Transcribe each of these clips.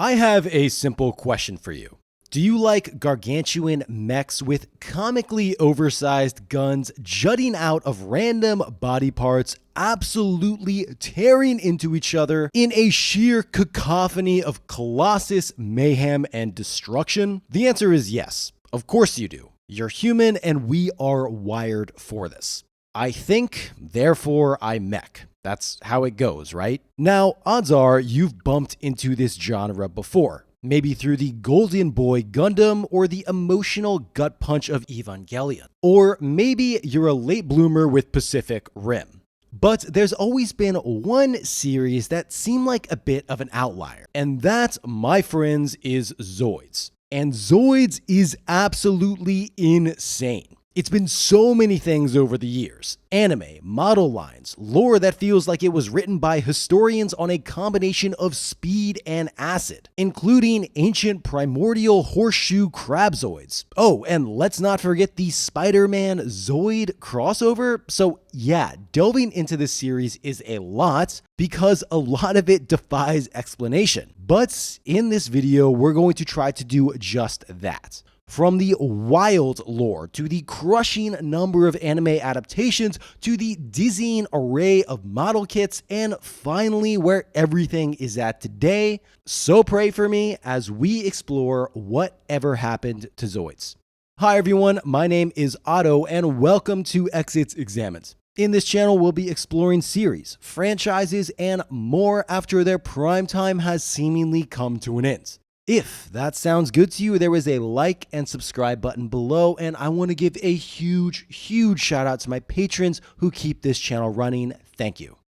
I have a simple question for you. Do you like gargantuan mechs with comically oversized guns jutting out of random body parts, absolutely tearing into each other in a sheer cacophony of colossus mayhem and destruction? The answer is yes. Of course you do. You're human and we are wired for this. I think, therefore I mech. That's how it goes, right? Now, odds are you've bumped into this genre before. Maybe through the Golden Boy Gundam or the emotional gut punch of Evangelion. Or maybe you're a late bloomer with Pacific Rim. But there's always been one series that seemed like a bit of an outlier. And that, my friends, is Zoids. And Zoids is absolutely insane. It's been so many things over the years. Anime, model lines, lore that feels like it was written by historians on a combination of speed and acid, including ancient primordial horseshoe crabzoids. Oh, and let's not forget the Spider-Man Zoid crossover. So yeah, delving into this series is a lot because a lot of it defies explanation. But in this video, we're going to try to do just that. From the wild lore, to the crushing number of anime adaptations, to the dizzying array of model kits, and finally where everything is at today. So pray for me as we explore whatever happened to Zoids. Hi everyone, my name is Otto and welcome to Exits Examined. In this channel, we'll be exploring series, franchises, and more after their prime time has seemingly come to an end. If that sounds good to you, there is a like and subscribe button below, and I want to give a huge shout out to my patrons who keep this channel running. Thank you.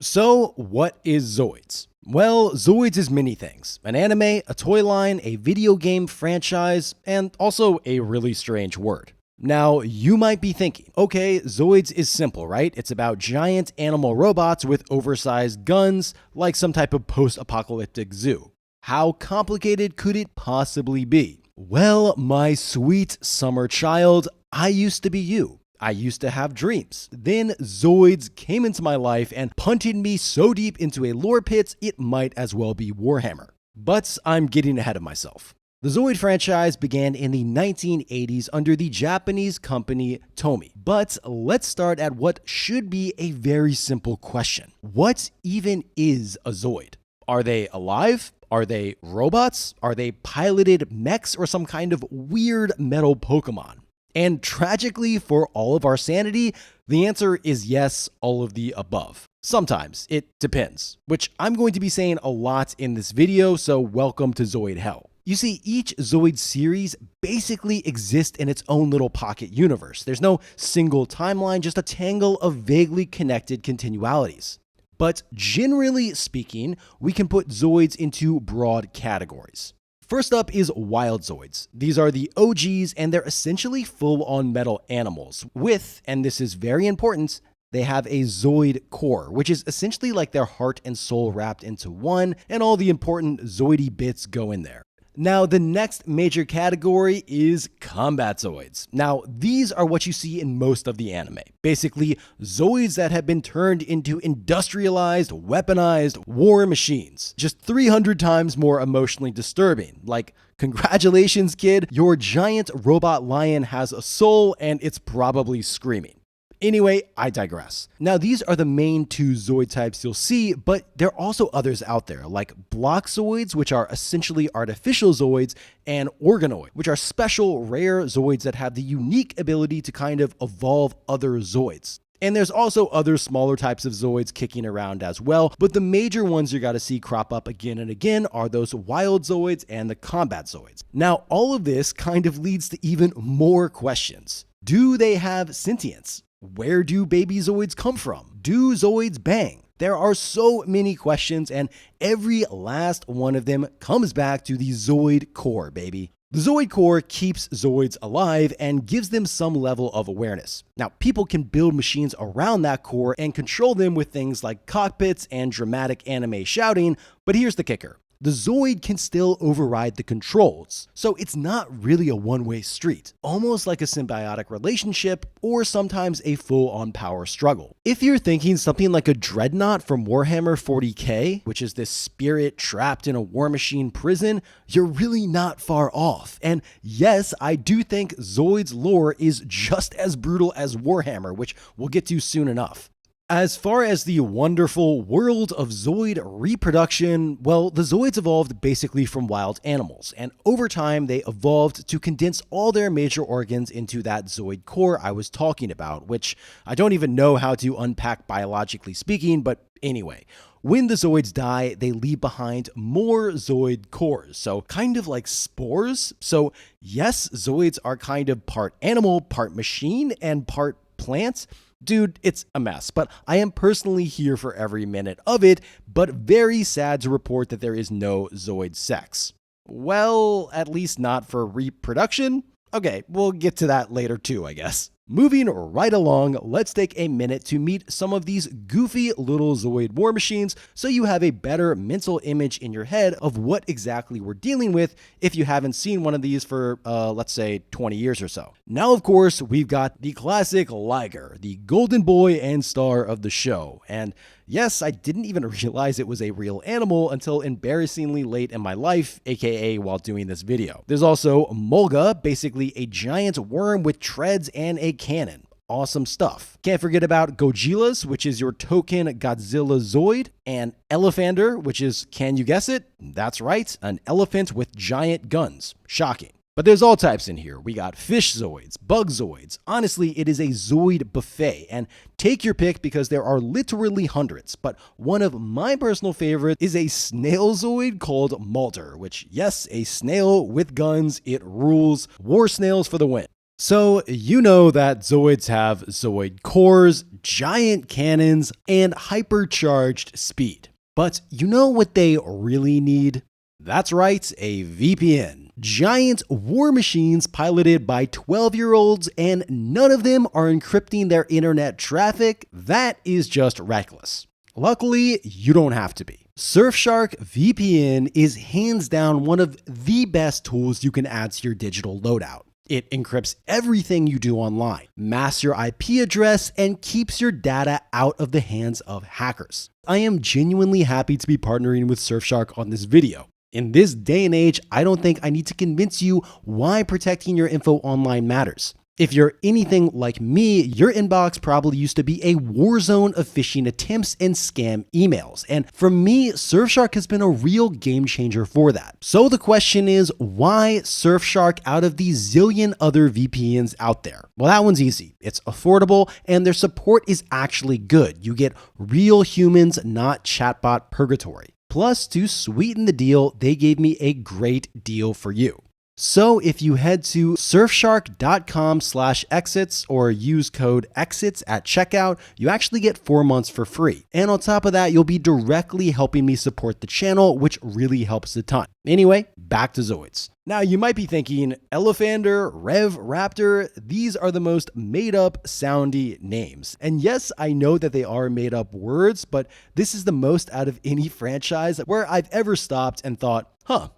So, what is Zoids? Well, Zoids is many things. An anime, a toy line, a video game franchise, and also a really strange word. Now, you might be thinking, okay, Zoids is simple, right? It's about giant animal robots with oversized guns, like some type of post-apocalyptic zoo. How complicated could it possibly be? Well, my sweet summer child, I used to be you. I used to have dreams. Then Zoids came into my life and punted me so deep into a lore pit, it might as well be Warhammer. But I'm getting ahead of myself. The Zoid franchise began in the 1980s under the Japanese company Tomy. But let's start at what should be a very simple question. What even is a Zoid? Are they alive? Are they robots? Are they piloted mechs or some kind of weird metal Pokemon? And tragically, for all of our sanity, the answer is yes, all of the above. Sometimes, it depends, which I'm going to be saying a lot in this video, so welcome to Zoid Hell. You see, each Zoid series basically exists in its own little pocket universe. There's no single timeline, just a tangle of vaguely connected continualities. But generally speaking, we can put Zoids into broad categories. First up is wild Zoids. These are the OGs and they're essentially full-on metal animals with, and this is very important, they have a Zoid core, which is essentially like their heart and soul wrapped into one, and all the important Zoidy bits go in there. Now, the next major category is combat Zoids. Now, these are what you see in most of the anime. Basically, Zoids that have been turned into industrialized, weaponized war machines. Just 300 times more emotionally disturbing. Like, congratulations, kid, your giant robot lion has a soul and it's probably screaming. Anyway, I digress. Now, these are the main two Zoid types you'll see, but there are also others out there, like block Zoids, which are essentially artificial Zoids, and organoid, which are special, rare Zoids that have the unique ability to kind of evolve other Zoids. And there's also other smaller types of Zoids kicking around as well, but the major ones you're gonna see crop up again and again are those wild Zoids and the combat Zoids. Now, all of this kind of leads to even more questions. Do they have sentience? Where do baby Zoids come from? Do Zoids bang? There are so many questions, and every last one of them comes back to the Zoid core, baby. The Zoid core keeps Zoids alive and gives them some level of awareness. Now, people can build machines around that core and control them with things like cockpits and dramatic anime shouting, but here's the kicker. the Zoid can still override the controls. So it's not really a one-way street, almost like a symbiotic relationship or sometimes a full-on power struggle. If you're thinking something like a Dreadnought from Warhammer 40k, which is this spirit trapped in a war machine prison, you're really not far off. And yes, I do think Zoid's lore is just as brutal as Warhammer, which we'll get to soon enough. As far as the wonderful world of Zoid reproduction, well, the Zoids evolved basically from wild animals, and over time they evolved to condense all their major organs into that Zoid core I was talking about, which I don't even know how to unpack biologically speaking, but anyway. When the Zoids die, they leave behind more Zoid cores, so kind of like spores. So yes, Zoids are kind of part animal, part machine, and part plant. Dude, it's a mess, but I am personally here for every minute of it, but very sad to report that there is no Zoid sex. Well, at least not for reproduction. Okay, we'll get to that later too, I guess. Moving right along, let's take a minute to meet some of these goofy little Zoid war machines so you have a better mental image in your head of what exactly we're dealing with if you haven't seen one of these for, let's say, 20 years or so. Now, of course, we've got the classic Liger, the golden boy and star of the show. And yes, I didn't even realize it was a real animal until embarrassingly late in my life, aka while doing this video. There's also Manga, basically a giant worm with treads and a cannon. Awesome stuff. Can't forget about Godzillas, which is your token Godzilla Zoid, and Elephander, which is, can you guess it? That's right, an elephant with giant guns. Shocking. But there's all types in here. We got fish Zoids, bug Zoids. Honestly, it is a Zoid buffet, and take your pick because there are literally hundreds. But one of my personal favorites is a snail Zoid called Malter, which, yes, a snail with guns, it rules. War snails for the win. So, you know that Zoids have Zoid cores, giant cannons, and hypercharged speed. But you know what they really need? That's right, a VPN. Giant war machines piloted by 12-year-olds, and none of them are encrypting their internet traffic. That is just reckless. Luckily, you don't have to be. Surfshark VPN is hands down one of the best tools you can add to your digital loadout. It encrypts everything you do online, masks your IP address, and keeps your data out of the hands of hackers. I am genuinely happy to be partnering with Surfshark on this video. In this day and age, I don't think I need to convince you why protecting your info online matters. If you're anything like me, your inbox probably used to be a war zone of phishing attempts and scam emails. And for me, Surfshark has been a real game changer for that. So the question is, why Surfshark out of the zillion other VPNs out there? Well, that one's easy. It's affordable and their support is actually good. You get real humans, not chatbot purgatory. Plus, to sweeten the deal, they gave me a great deal for you. So if you head to surfshark.com/exits or use code EXITS at checkout, you actually get 4 months for free. And on top of that, you'll be directly helping me support the channel, which really helps a ton. Anyway, back to Zoids. Now you might be thinking, Elephander, Rev Raptor, these are the most made up soundy names. And yes, I know that they are made up words, but this is the most out of any franchise where I've ever stopped and thought,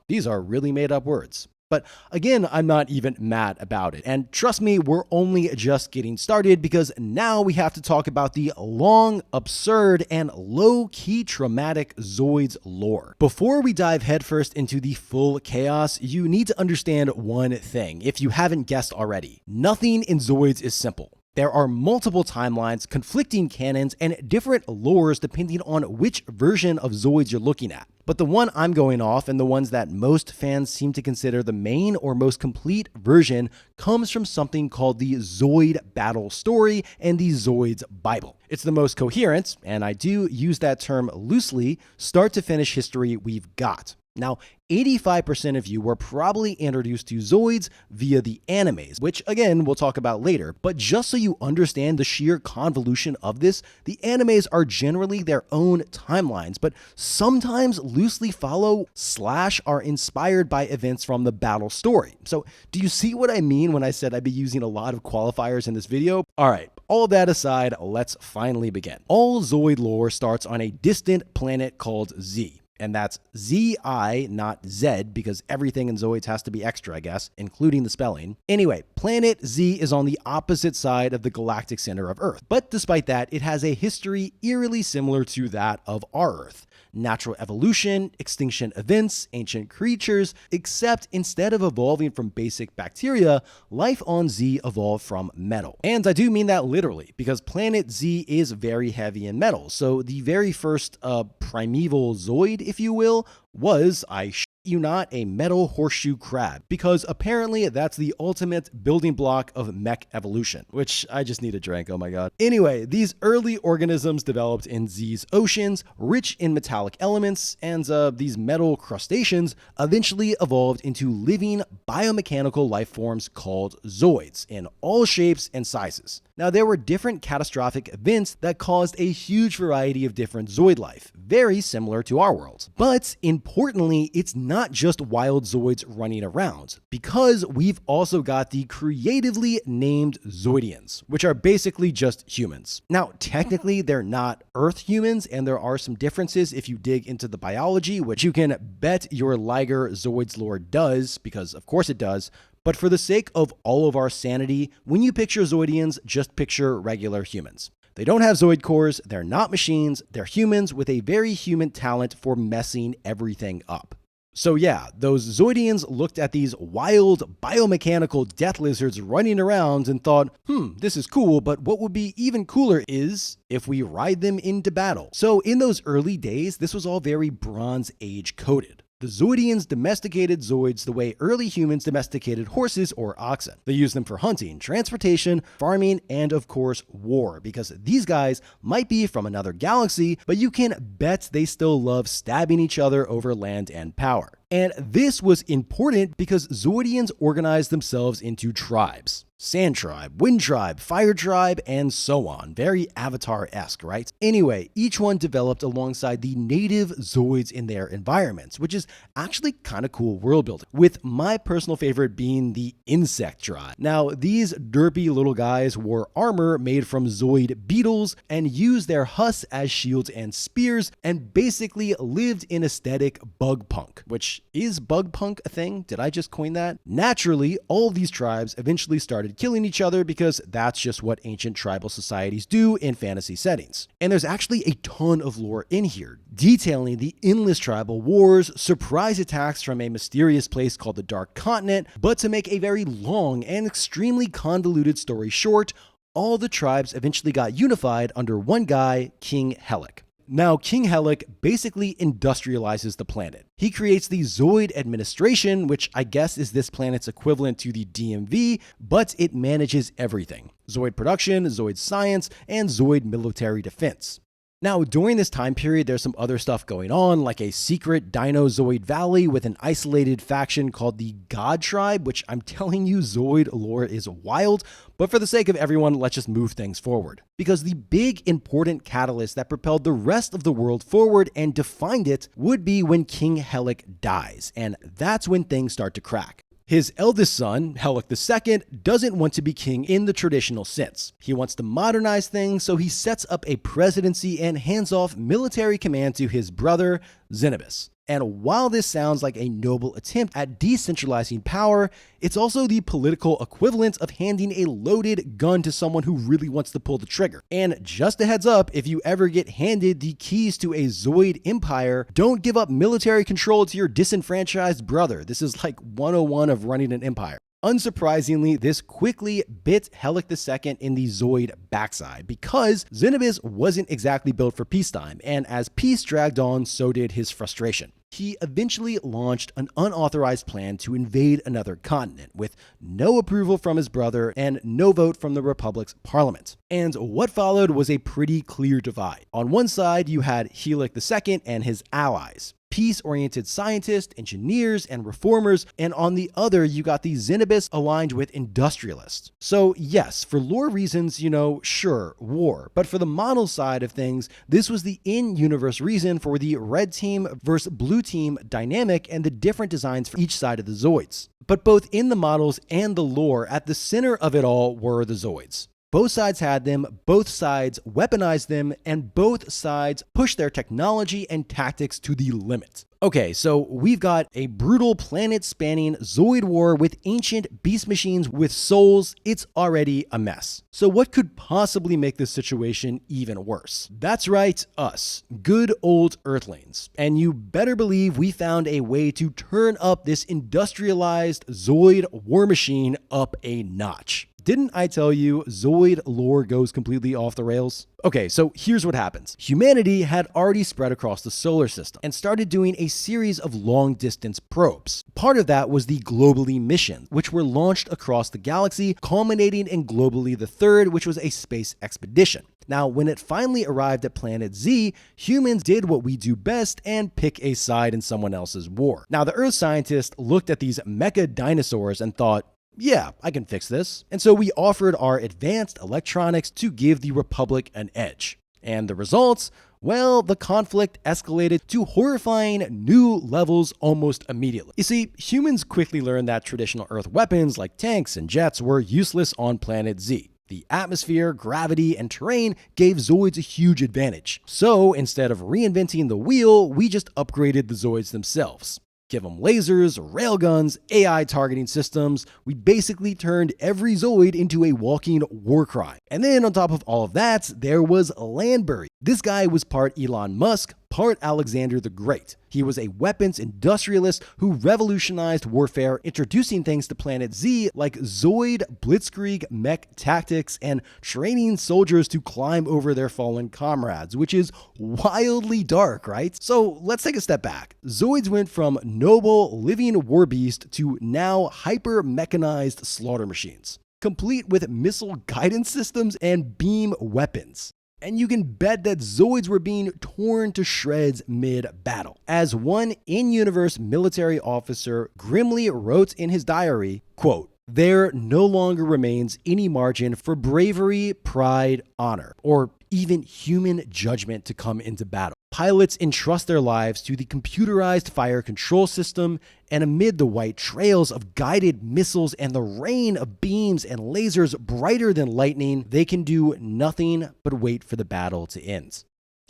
these are really made up words. But again, I'm not even mad about it. And trust me, we're only just getting started because now we have to talk about the long, absurd, and low-key traumatic Zoids lore. Before we dive headfirst into the full chaos, you need to understand one thing, if you haven't guessed already. Nothing in Zoids is simple. There are multiple timelines, conflicting canons, and different lores depending on which version of Zoids you're looking at. But the one I'm going off, and the ones that most fans seem to consider the main or most complete version, comes from something called the Zoid Battle Story and the Zoids Bible. It's the most coherent, and I do use that term loosely, start to finish history we've got. Now, 85% of you were probably introduced to Zoids via the animes, which again, we'll talk about later. But just so you understand the sheer convolution of this, the animes are generally their own timelines, but sometimes loosely follow / are inspired by events from the battle story. So do you see what I mean when I said I'd be using a lot of qualifiers in this video? All right. All that aside, let's finally begin. All Zoid lore starts on a distant planet called Z. And that's Z-I, not Z, because everything in Zoids has to be extra, I guess, including the spelling. Anyway, planet Z is on the opposite side of the galactic center of Earth. But despite that, it has a history eerily similar to that of our Earth. Natural evolution, extinction events, ancient creatures, except instead of evolving from basic bacteria, life on Z evolved from metal. And I do mean that literally, because planet Z is very heavy in metal. So the very first primeval Zoid, if you will, was, you not, a metal horseshoe crab, because apparently that's the ultimate building block of mech evolution, which I just need a drink, oh my god. Anyway, these early organisms developed in Z's oceans, rich in metallic elements, and these metal crustaceans eventually evolved into living biomechanical life forms called Zoids in all shapes and sizes. Now, there were different catastrophic events that caused a huge variety of different Zoid life, very similar to our world. But importantly, it's not just wild Zoids running around, because we've also got the creatively named Zoidians, which are basically just humans. Now, technically, they're not Earth humans, and there are some differences if you dig into the biology, which you can bet your Liger Zoids lore does, because of course it does. But for the sake of all of our sanity, when you picture Zoidians, just picture regular humans. They don't have Zoid cores, they're not machines, they're humans with a very human talent for messing everything up. So yeah, those Zoidians looked at these wild biomechanical death lizards running around and thought, this is cool, but what would be even cooler is if we ride them into battle. So in those early days, this was all very Bronze Age coded. The Zoidians domesticated Zoids the way early humans domesticated horses or oxen. They used them for hunting, transportation, farming, and of course, war, because these guys might be from another galaxy, but you can bet they still love stabbing each other over land and power. And this was important because Zoidians organized themselves into tribes. Sand tribe, wind tribe, fire tribe, and so on. Very Avatar-esque, right? Anyway, each one developed alongside the native Zoids in their environments, which is actually kind of cool world building, with my personal favorite being the insect tribe. Now, these derpy little guys wore armor made from Zoid beetles and used their husks as shields and spears, and basically lived in aesthetic bug punk, which is bug punk a thing? Did I just coin that? Naturally, all of these tribes eventually started killing each other because that's just what ancient tribal societies do in fantasy settings. And there's actually a ton of lore in here, detailing the endless tribal wars, surprise attacks from a mysterious place called the Dark Continent, but to make a very long and extremely convoluted story short, all the tribes eventually got unified under one guy, King Helek. Now, King Helek basically industrializes the planet. He creates the Zoid administration, which I guess is this planet's equivalent to the DMV, but it manages everything. Zoid production, Zoid science, and Zoid military defense. Now, during this time period, there's some other stuff going on, like a secret Dino-Zoid valley with an isolated faction called the God Tribe, which I'm telling you, Zoid lore is wild, but for the sake of everyone, let's just move things forward. Because the big important catalyst that propelled the rest of the world forward and defined it would be when King Helek dies, and that's when things start to crack. His eldest son, Helek II, doesn't want to be king in the traditional sense. He wants to modernize things, so he sets up a presidency and hands off military command to his brother, Zenobus. And while this sounds like a noble attempt at decentralizing power, it's also the political equivalent of handing a loaded gun to someone who really wants to pull the trigger. And just a heads up, if you ever get handed the keys to a Zoid empire, don't give up military control to your disenfranchised brother. This is like 101 of running an empire. Unsurprisingly, this quickly bit Helek II in the Zoid backside because Zenobus wasn't exactly built for peacetime, and as peace dragged on, so did his frustration. He eventually launched an unauthorized plan to invade another continent with no approval from his brother and no vote from the Republic's parliament. And what followed was a pretty clear divide. On one side, you had Helek II and his allies, peace-oriented scientists, engineers, and reformers, and on the other, you got the Zenobus aligned with industrialists. So yes, for lore reasons, sure, war, but for the model side of things, this was the in-universe reason for the red team versus blue team dynamic and the different designs for each side of the Zoids. But both in the models and the lore, at the center of it all were the Zoids. Both sides had them, both sides weaponized them, and both sides pushed their technology and tactics to the limit. Okay, so we've got a brutal planet-spanning Zoid war with ancient beast machines with souls. It's already a mess. So what could possibly make this situation even worse? That's right, us, good old Earthlings. And you better believe we found a way to turn up this industrialized Zoid war machine up a notch. Didn't I tell you Zoid lore goes completely off the rails? Okay, so here's what happens. Humanity had already spread across the solar system and started doing a series of long-distance probes. Part of that was the Globally mission, which were launched across the galaxy, culminating in Globally the Third, which was a space expedition. Now, when it finally arrived at Planet Z, humans did what we do best and pick a side in someone else's war. Now, the Earth scientists looked at these mecha dinosaurs and thought, yeah, I can fix this. And so we offered our advanced electronics to give the Republic an edge. And the results? Well, the conflict escalated to horrifying new levels almost immediately. You see, humans quickly learned that traditional Earth weapons like tanks and jets were useless on Planet Z. The atmosphere, gravity, and terrain gave Zoids a huge advantage. So instead of reinventing the wheel, we just upgraded the Zoids themselves. Give them lasers, railguns, AI targeting systems. We basically turned every Zoid into a walking war cry. And then on top of all of that, there was Landbury. This guy was part Elon Musk, part Alexander the Great. He was a weapons industrialist who revolutionized warfare, introducing things to Planet Z like Zoid blitzkrieg mech tactics and training soldiers to climb over their fallen comrades, which is wildly dark, right? So let's take a step back. Zoids went from noble living war beast to now hyper mechanized slaughter machines, complete with missile guidance systems and beam weapons. And you can bet that Zoids were being torn to shreds mid-battle. As one in-universe military officer grimly wrote in his diary, quote, "There no longer remains any margin for bravery, pride, honor, or even human judgment to come into battle. Pilots entrust their lives to the computerized fire control system, and amid the white trails of guided missiles and the rain of beams and lasers brighter than lightning, they can do nothing but wait for the battle to end."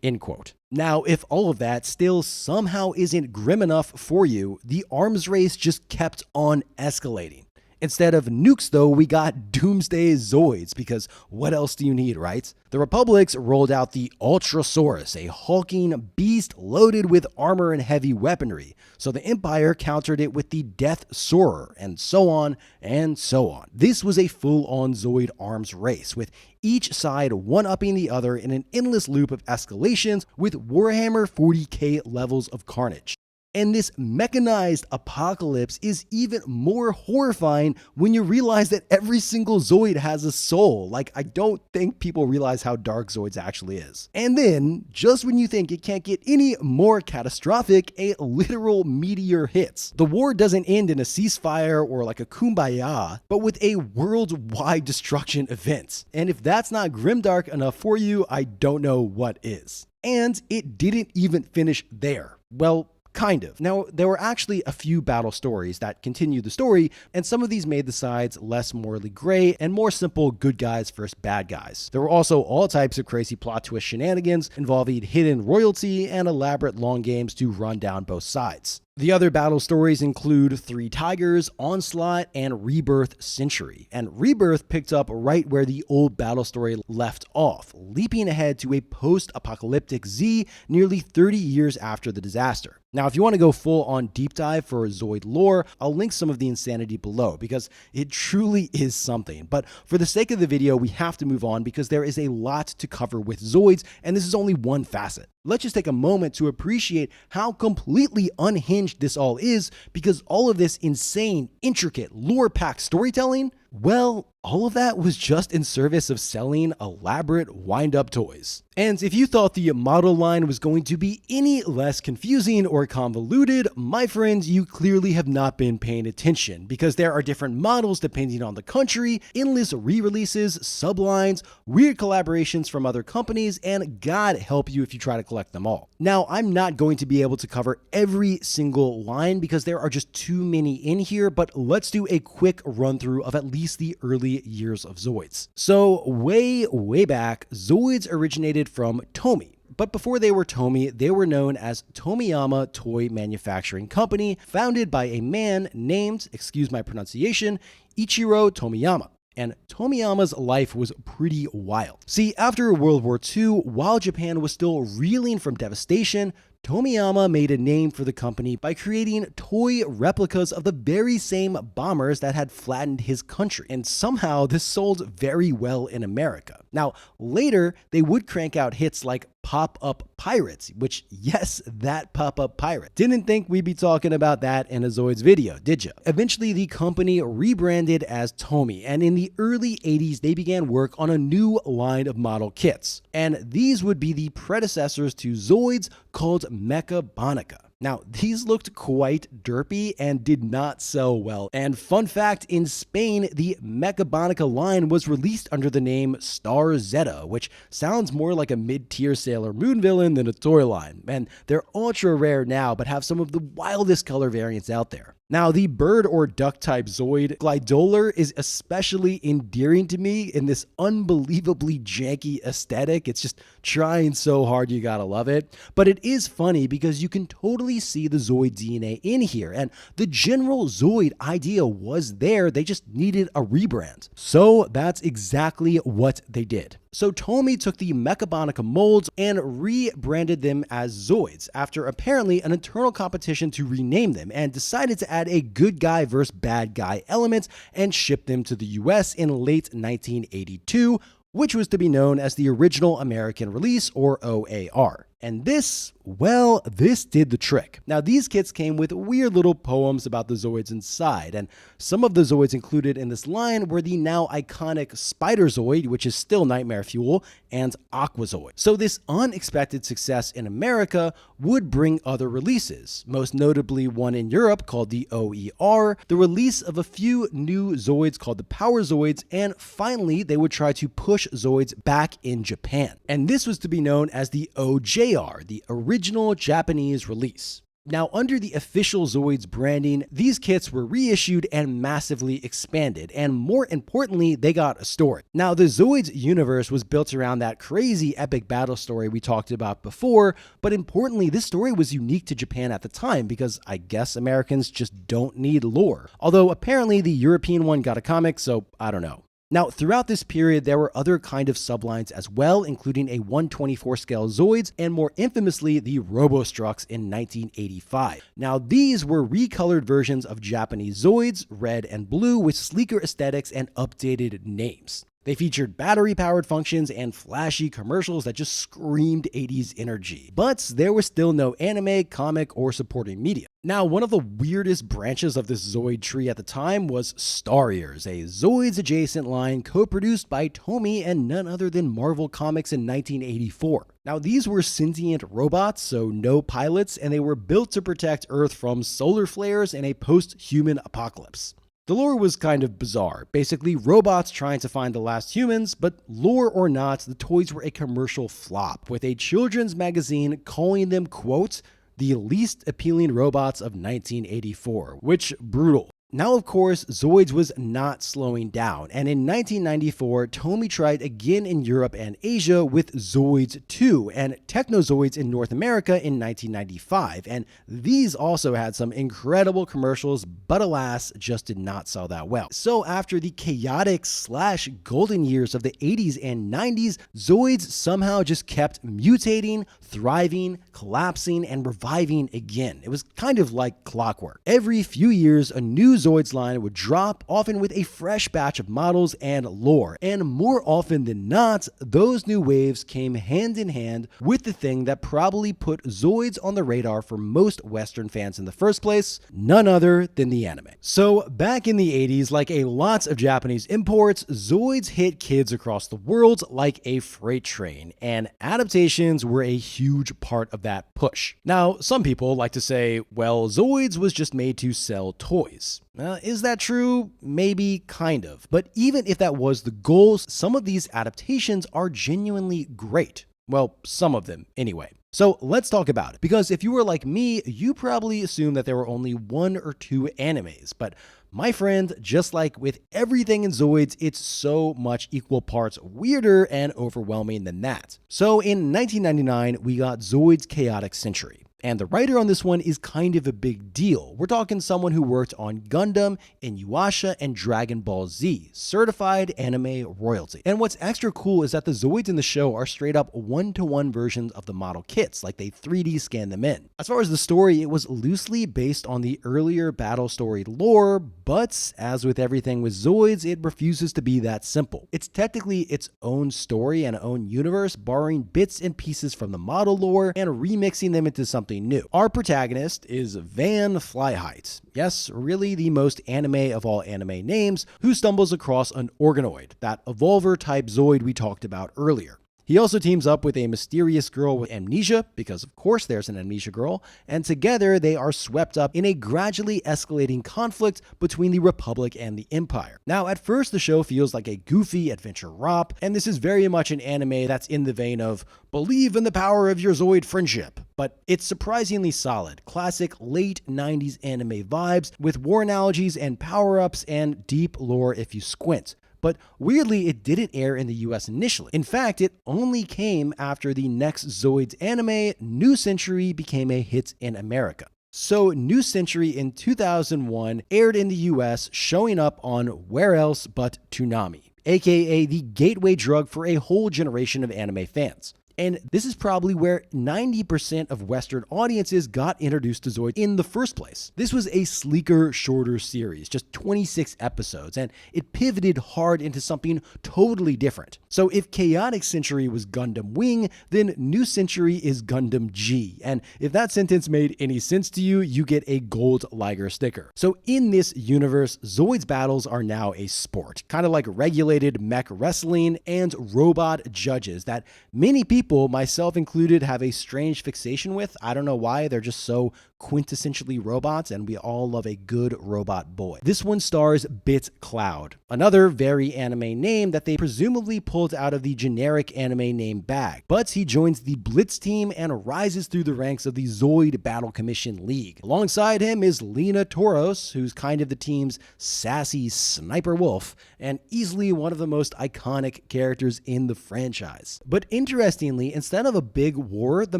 End quote. Now, if all of that still somehow isn't grim enough for you, the arms race just kept on escalating. Instead of nukes, though, we got doomsday Zoids, because what else do you need, right? The Republics rolled out the Ultrasaurus, a hulking beast loaded with armor and heavy weaponry. So the Empire countered it with the Death Soarer, and so on and so on. This was a full-on Zoid arms race, with each side one-upping the other in an endless loop of escalations with Warhammer 40k levels of carnage. And this mechanized apocalypse is even more horrifying when you realize that every single Zoid has a soul. Like, I don't think people realize how dark Zoids actually is. And then, just when you think it can't get any more catastrophic, a literal meteor hits. The war doesn't end in a ceasefire or like a kumbaya, but with a worldwide destruction event. And if that's not grimdark enough for you, I don't know what is. And it didn't even finish there. Well, kind of. Now, there were actually a few battle stories that continued the story, and some of these made the sides less morally gray and more simple good guys versus bad guys. There were also all types of crazy plot twist shenanigans involving hidden royalty and elaborate long games to run down both sides. The other battle stories include Three Tigers, Onslaught, and Rebirth Century. And Rebirth picked up right where the old battle story left off, leaping ahead to a post-apocalyptic Z nearly 30 years after the disaster. Now, if you want to go full on deep dive for Zoid lore, I'll link some of the insanity below because it truly is something. But for the sake of the video, we have to move on because there is a lot to cover with Zoids, and this is only one facet. Let's just take a moment to appreciate how completely unhinged this all is, because all of this insane, intricate, lore-packed storytelling, well, all of that was just in service of selling elaborate wind-up toys. And if you thought the model line was going to be any less confusing or convoluted, my friends, you clearly have not been paying attention, because there are different models depending on the country, endless re-releases, sublines, weird collaborations from other companies, and God help you if you try to collect them all. Now, I'm not going to be able to cover every single line because there are just too many in here, but let's do a quick run through of at least the early early years of Zoids. So way back, Zoids originated from Tomy. But before they were Tomy, they were known as Tomiyama Toy Manufacturing Company, founded by a man named, excuse my pronunciation, Ichiro Tomiyama. And Tomiyama's life was pretty wild. See, after World War II, while Japan was still reeling from devastation, Tomiyama made a name for the company by creating toy replicas of the very same bombers that had flattened his country. And somehow this sold very well in America. Now, later, they would crank out hits like Pop-Up Pirates, which, yes, that Pop-Up Pirate. Didn't think we'd be talking about that in a Zoids video, did ya? Eventually, the company rebranded as Tomy, and in the early 80s, they began work on a new line of model kits. And these would be the predecessors to Zoids called Mechabonica. Now, these looked quite derpy and did not sell well. And fun fact, in Spain, the Mechabonica line was released under the name Star Zeta, which sounds more like a mid-tier Sailor Moon villain than a toy line. And they're ultra rare now, but have some of the wildest color variants out there. Now, the bird or duck type Zoid Glidolar is especially endearing to me in this unbelievably janky aesthetic. It's just trying so hard, you gotta love it. But it is funny because you can totally see the Zoid DNA in here, and the general Zoid idea was there, they just needed a rebrand. So that's exactly what they did. So Tomy took the Mechabonica molds and rebranded them as Zoids after apparently an internal competition to rename them, and decided to add a good guy versus bad guy element and ship them to the US in late 1982, which was to be known as the Original American Release, or OAR. And this, well, this did the trick. Now, these kits came with weird little poems about the Zoids inside, and some of the Zoids included in this line were the now iconic Spider Zoid, which is still nightmare fuel, and Aqua Zoid. So this unexpected success in America would bring other releases, most notably one in Europe called the OER, the release of a few new Zoids called the Power Zoids, and finally they would try to push Zoids back in Japan. And this was to be known as the OJR, the original Japanese release. Now, under the official Zoids branding, these kits were reissued and massively expanded, and more importantly, they got a story. Now, the Zoids universe was built around that crazy epic battle story we talked about before, but importantly, this story was unique to Japan at the time because I guess Americans just don't need lore. Although apparently the European one got a comic, so I don't know. Now, throughout this period, there were other kind of sublines as well, including a 1/24 scale Zoids, and more infamously, the Robostrucks in 1985. Now, these were recolored versions of Japanese Zoids, red and blue, with sleeker aesthetics and updated names. They featured battery-powered functions and flashy commercials that just screamed 80s energy. But there was still no anime, comic, or supporting media. Now, one of the weirdest branches of this Zoid tree at the time was Starriers, a Zoids-adjacent line co-produced by Tomy and none other than Marvel Comics in 1984. Now, these were sentient robots, so no pilots, and they were built to protect Earth from solar flares in a post-human apocalypse. The lore was kind of bizarre, basically robots trying to find the last humans, but lore or not, the toys were a commercial flop, with a children's magazine calling them, quote, the least appealing robots of 1984, which brutal. Now, of course, Zoids was not slowing down, and in 1994, Tomy tried again in Europe and Asia with Zoids 2 and Technozoids in North America in 1995, and these also had some incredible commercials, but alas, just did not sell that well. So after the chaotic / golden years of the 80s and 90s, Zoids somehow just kept mutating, thriving, collapsing, and reviving again. It was kind of like clockwork. Every few years, a new Zoids line would drop, often with a fresh batch of models and lore, and more often than not, those new waves came hand in hand with the thing that probably put Zoids on the radar for most Western fans in the first place, none other than the anime. So back in the 80s, like a lot of Japanese imports, Zoids hit kids across the world like a freight train, and adaptations were a huge part of that push. Now, some people like to say, well, Zoids was just made to sell toys. Is that true? Maybe, kind of. But even if that was the goal, some of these adaptations are genuinely great. Well, some of them, anyway. So let's talk about it, because if you were like me, you probably assumed that there were only 1 or 2 animes, but my friend, just like with everything in Zoids, it's so much equal parts weirder and overwhelming than that. So in 1999, we got Zoid's Chaotic Century. And the writer on this one is kind of a big deal. We're talking someone who worked on Gundam, Inuyasha, and Dragon Ball Z, certified anime royalty. And what's extra cool is that the Zoids in the show are straight up one-to-one versions of the model kits, like they 3D scan them in. As far as the story, it was loosely based on the earlier battle story lore, but as with everything with Zoids, it refuses to be that simple. It's technically its own story and own universe, borrowing bits and pieces from the model lore and remixing them into something new. Our protagonist is Van Flyheight. Yes, really the most anime of all anime names, who stumbles across an organoid, that evolver-type Zoid we talked about earlier. He also teams up with a mysterious girl with amnesia, because of course there's an amnesia girl, and together they are swept up in a gradually escalating conflict between the Republic and the Empire. Now, at first the show feels like a goofy adventure romp, and this is very much an anime that's in the vein of believe in the power of your Zoid friendship, but it's surprisingly solid, classic late 90s anime vibes with war analogies and power-ups and deep lore if you squint. But weirdly, it didn't air in the US initially. In fact, it only came after the next Zoids anime, New Century, became a hit in America. So New Century in 2001 aired in the US, showing up on Where Else But Toonami, aka the gateway drug for a whole generation of anime fans. And this is probably where 90% of Western audiences got introduced to Zoid in the first place. This was a sleeker, shorter series, just 26 episodes, and it pivoted hard into something totally different. So if Chaotic Century was Gundam Wing, then New Century is Gundam G. And if that sentence made any sense to you, you get a gold Liger sticker. So in this universe, Zoid's battles are now a sport, kind of like regulated mech wrestling and robot judges that many people, myself included, have a strange fixation with. I don't know why, they're just so quintessentially robots, and we all love a good robot boy. This one stars MacLeod, another very anime name that they presumably pulled out of the generic anime name bag. But he joins the Blitz team and rises through the ranks of the Zoid Battle Commission League. Alongside him is Lena Toros, who's kind of the team's sassy sniper wolf, and easily one of the most iconic characters in the franchise. But interestingly, instead of a big war, the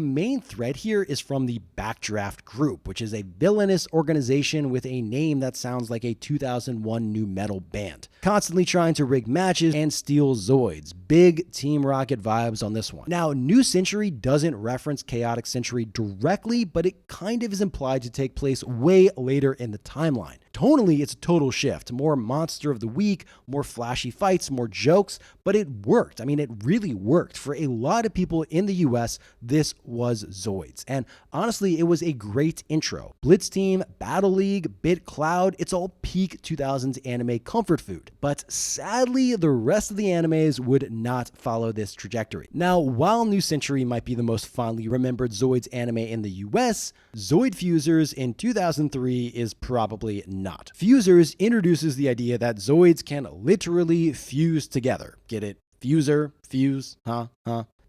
main threat here is from the Backdraft Group, which is a villainous organization with a name that sounds like a 2001 nu metal band, constantly trying to rig matches and steal Zoids. Big Team Rocket vibes on this one. Now, New Century doesn't reference Chaotic Century directly, but it kind of is implied to take place way later in the timeline. Tonally, it's a total shift. More monster of the week, more flashy fights, more jokes, but it worked. I mean, it really worked. For a lot of people in the US, this was Zoids. And honestly, it was a great intro. Blitz Team, Battle League, MacLeod, it's all peak 2000s anime comfort food. But sadly, the rest of the animes would not follow this trajectory. Now, while New Century might be the most fondly remembered Zoids anime in the US, Zoid Fusers in 2003 is probably not. Fusers introduces the idea that Zoids can literally fuse together. Get it? Fuser, fuse, huh?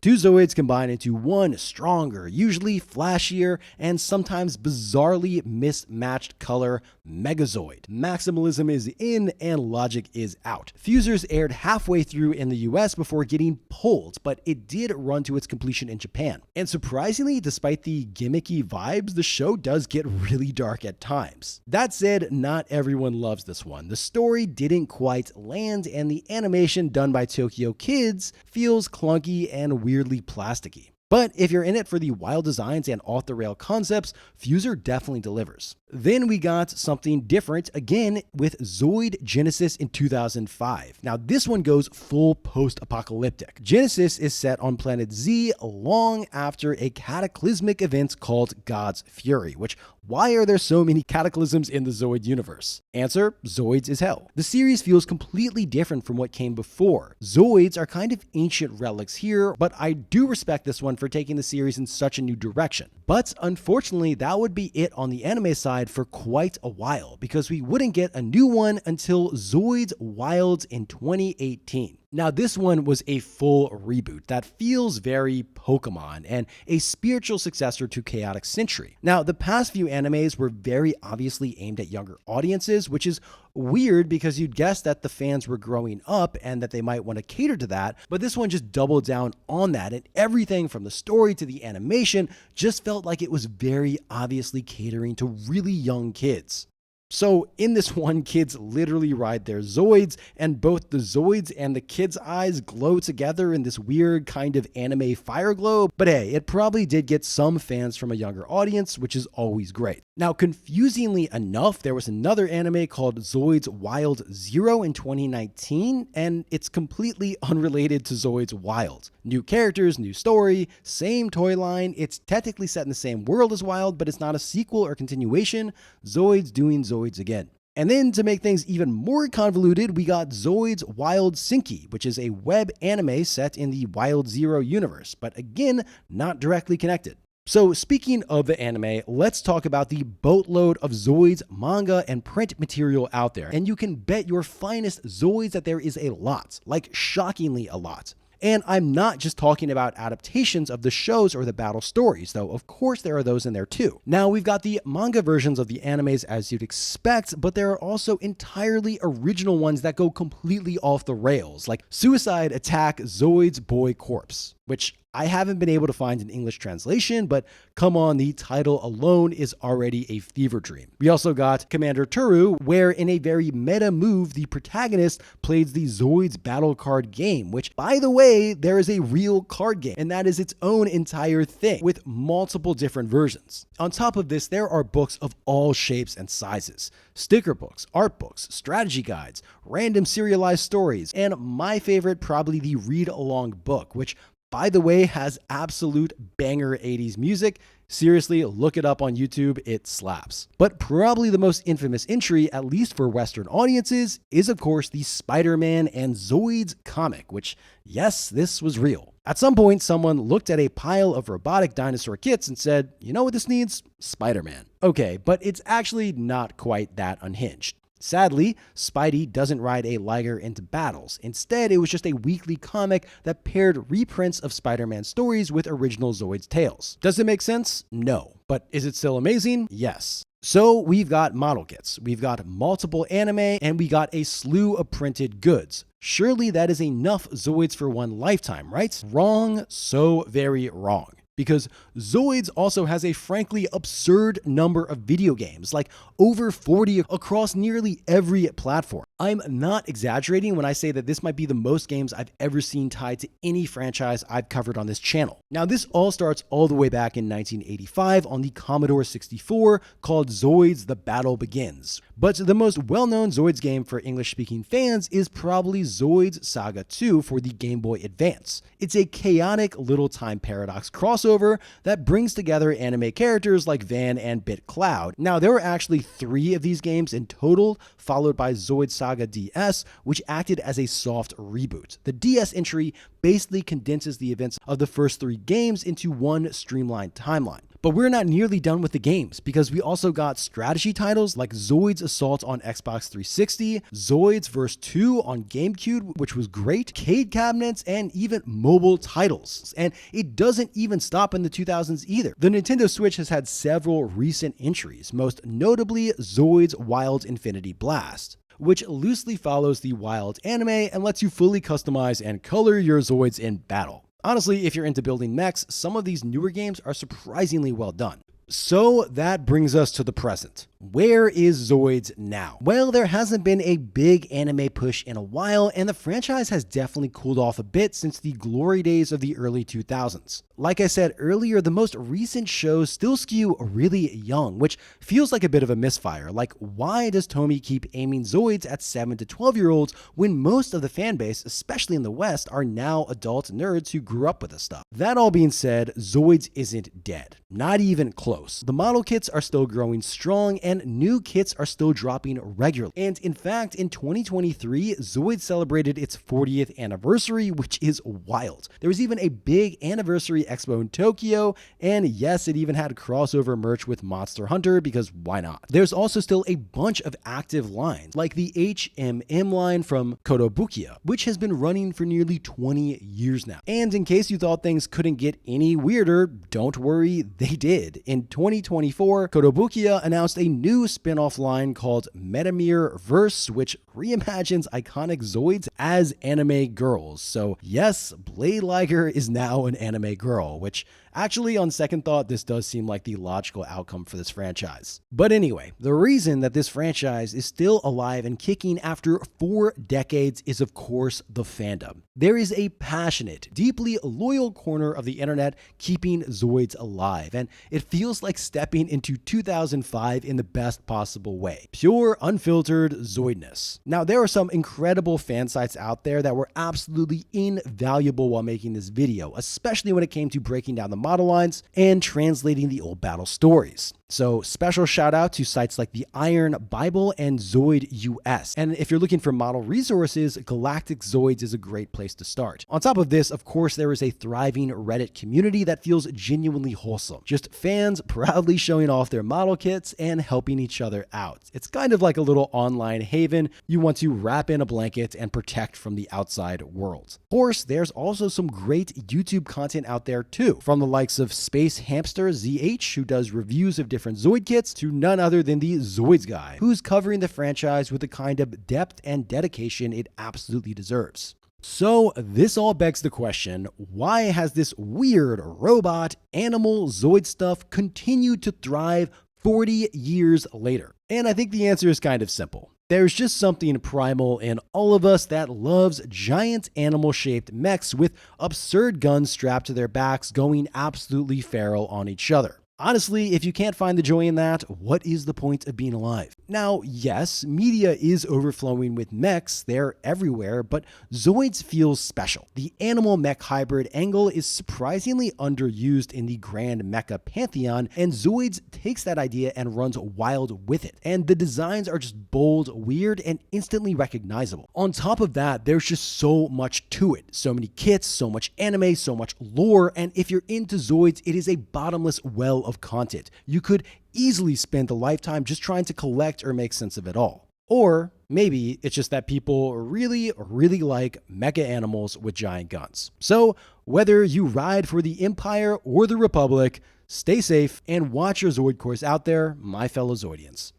Two Zoids combine into one stronger, usually flashier, and sometimes bizarrely mismatched color Megazoid. Maximalism is in and logic is out. Fusers aired halfway through in the US before getting pulled, but it did run to its completion in Japan. And surprisingly, despite the gimmicky vibes, the show does get really dark at times. That said, not everyone loves this one. The story didn't quite land, and the animation done by Tokyo Kids feels clunky and weirdly plasticky. But if you're in it for the wild designs and off-the-rail concepts, Fuser definitely delivers. Then we got something different, again with Zoid Genesis in 2005. Now this one goes full post-apocalyptic. Genesis is set on planet Z long after a cataclysmic event called God's Fury, which why are there so many cataclysms in the Zoid universe? Answer, Zoids is hell. The series feels completely different from what came before. Zoids are kind of ancient relics here, but I do respect this one for taking the series in such a new direction. But unfortunately, that would be it on the anime side for quite a while, because we wouldn't get a new one until Zoids Wilds in 2018. Now, this one was a full reboot that feels very Pokemon and a spiritual successor to Chaotic Century. Now, the past few animes were very obviously aimed at younger audiences, which is weird because you'd guess that the fans were growing up and that they might want to cater to that, but this one just doubled down on that, and everything from the story to the animation just felt like it was very obviously catering to really young kids. So in this one, kids literally ride their Zoids, and both the Zoids and the kids' eyes glow together in this weird kind of anime fire glow. But hey, it probably did get some fans from a younger audience, which is always great. Now, confusingly enough, there was another anime called Zoids Wild Zero in 2019, and it's completely unrelated to Zoids Wild. New characters, new story, same toy line. It's technically set in the same world as Wild, but it's not a sequel or continuation. Zoids doing Zoids again. And then to make things even more convoluted, we got Zoids Wild Sinky, which is a web anime set in the Wild Zero universe, but again, not directly connected. So speaking of the anime, let's talk about the boatload of Zoids manga and print material out there. And you can bet your finest Zoids that there is a lot, like shockingly a lot. And I'm not just talking about adaptations of the shows or the battle stories, though of course there are those in there too. Now we've got the manga versions of the animes as you'd expect, but there are also entirely original ones that go completely off the rails, like Suicide Attack Zoid's Boy Corpse, which I haven't been able to find an English translation, but come on, the title alone is already a fever dream. We also got Commander Turu, where in a very meta move, the protagonist plays the Zoids battle card game, which, by the way, there is a real card game, and that is its own entire thing, with multiple different versions. On top of this, there are books of all shapes and sizes. Sticker books, art books, strategy guides, random serialized stories, and my favorite, probably the read-along book, which by the way, has absolute banger 80s music. Seriously, look it up on YouTube, it slaps. But probably the most infamous entry, at least for Western audiences, is of course the Spider-Man and Zoids comic, which, yes, this was real. At some point, someone looked at a pile of robotic dinosaur kits and said, you know what this needs? Spider-Man. Okay, but it's actually not quite that unhinged. Sadly, Spidey doesn't ride a Liger into battles. Instead, it was just a weekly comic that paired reprints of Spider-Man stories with original Zoid's tales. Does it make sense? No. But is it still amazing? Yes. So we've got model kits, we've got multiple anime, and we got a slew of printed goods. Surely that is enough Zoids for one lifetime, right? Wrong, so very wrong. Because Zoids also has a frankly absurd number of video games, like over 40 across nearly every platform. I'm not exaggerating when I say that this might be the most games I've ever seen tied to any franchise I've covered on this channel. Now, this all starts all the way back in 1985 on the Commodore 64 called Zoids: The Battle Begins. But the most well-known Zoids game for English-speaking fans is probably Zoids Saga 2 for the Game Boy Advance. It's a chaotic little time paradox crossover that brings together anime characters like Van and MacLeod. Now, there were actually 3 of these games in total, followed by Zoids Saga DS, which acted as a soft reboot. The DS entry basically condenses the events of the first 3 games into one streamlined timeline. But we're not nearly done with the games, because we also got strategy titles like Zoids Assault on Xbox 360, Zoids Verse 2 on GameCube, which was great, arcade cabinets, and even mobile titles. And it doesn't even stop in the 2000s either. The Nintendo Switch has had several recent entries, most notably Zoids Wild Infinity Blast, which loosely follows the Wild anime and lets you fully customize and color your Zoids in battle. Honestly, if you're into building mechs, some of these newer games are surprisingly well done. So that brings us to the present. Where is Zoids now? Well, there hasn't been a big anime push in a while, and the franchise has definitely cooled off a bit since the glory days of the early 2000s. Like I said earlier, the most recent shows still skew really young, which feels like a bit of a misfire. Like, why does Tomy keep aiming Zoids at 7 to 12-year-olds when most of the fan base, especially in the West, are now adult nerds who grew up with this stuff? That all being said, Zoids isn't dead. Not even close. The model kits are still growing strong, and and new kits are still dropping regularly. And in fact, in 2023, Zoid celebrated its 40th anniversary, which is wild. There was even a big anniversary expo in Tokyo, and yes, it even had crossover merch with Monster Hunter, because why not? There's also still a bunch of active lines, like the HMM line from Kotobukiya, which has been running for nearly 20 years now. And in case you thought things couldn't get any weirder, don't worry, they did. In 2024, Kotobukiya announced a new spin-off line called Metamere Verse, which reimagines iconic Zoids as anime girls. So yes, Blade Liger is now an anime girl, which actually, on second thought, this does seem like the logical outcome for this franchise. But anyway, the reason that this franchise is still alive and kicking after 4 decades is, of course, the fandom. There is a passionate, deeply loyal corner of the internet keeping Zoids alive, and it feels like stepping into 2005 in the best possible way. Pure, unfiltered Zoidness. Now, there are some incredible fan sites out there that were absolutely invaluable while making this video, especially when it came to breaking down the model lines and translating the old battle stories. So special shout out to sites like the Iron Bible and Zoid US. And if you're looking for model resources, Galactic Zoids is a great place to start. On top of this, of course, there is a thriving Reddit community that feels genuinely wholesome. Just fans proudly showing off their model kits and helping each other out. It's kind of like a little online haven you want to wrap in a blanket and protect from the outside world. Of course, there's also some great YouTube content out there too, from the likes of Space Hamster ZH, who does reviews of different Zoid kits, to none other than the Zoids guy, who's covering the franchise with the kind of depth and dedication it absolutely deserves. So this all begs the question, why has this weird robot animal Zoid stuff continued to thrive 40 years later? And I think the answer is kind of simple. There's just something primal in all of us that loves giant animal-shaped mechs with absurd guns strapped to their backs going absolutely feral on each other. Honestly, if you can't find the joy in that, what is the point of being alive? Now, yes, media is overflowing with mechs, they're everywhere, but Zoids feels special. The animal mech hybrid angle is surprisingly underused in the grand mecha pantheon, and Zoids takes that idea and runs wild with it. And the designs are just bold, weird, and instantly recognizable. On top of that, there's just so much to it. So many kits, so much anime, so much lore, and if you're into Zoids, it is a bottomless well of content. You could easily spend a lifetime just trying to collect or make sense of it all. Or maybe it's just that people really like mecha animals with giant guns. So whether you ride for the Empire or the Republic, stay safe and watch your Zoid course out there, my fellow Zoidians.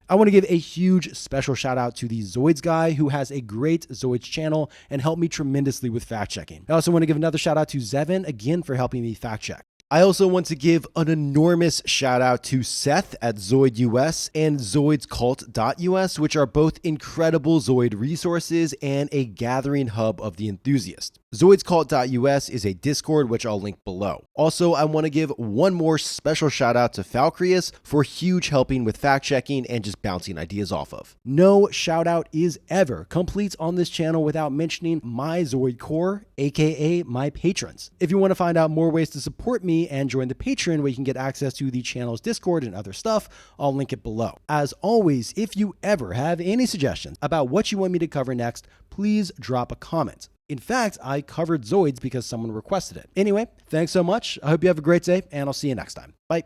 I want to give a huge special shout out to the Zoids guy, who has a great Zoids channel and helped me tremendously with fact checking. I also want to give another shout out to Zevin again for helping me fact check. I also want to give an enormous shout out to Seth at Zoid US and zoidscult.us, which are both incredible Zoid resources and a gathering hub of the enthusiast. Zoidscult.us is a Discord, which I'll link below. Also, I want to give one more special shout out to Falcrius for huge helping with fact checking and just bouncing ideas off of. No shout out is ever complete on this channel without mentioning my Zoid Core, aka my patrons. If you want to find out more ways to support me and join the Patreon where you can get access to the channel's Discord and other stuff, I'll link it below. As always, if you ever have any suggestions about what you want me to cover next, please drop a comment. In fact, I covered Zoids because someone requested it. Anyway, thanks so much. I hope you have a great day, and I'll see you next time. Bye.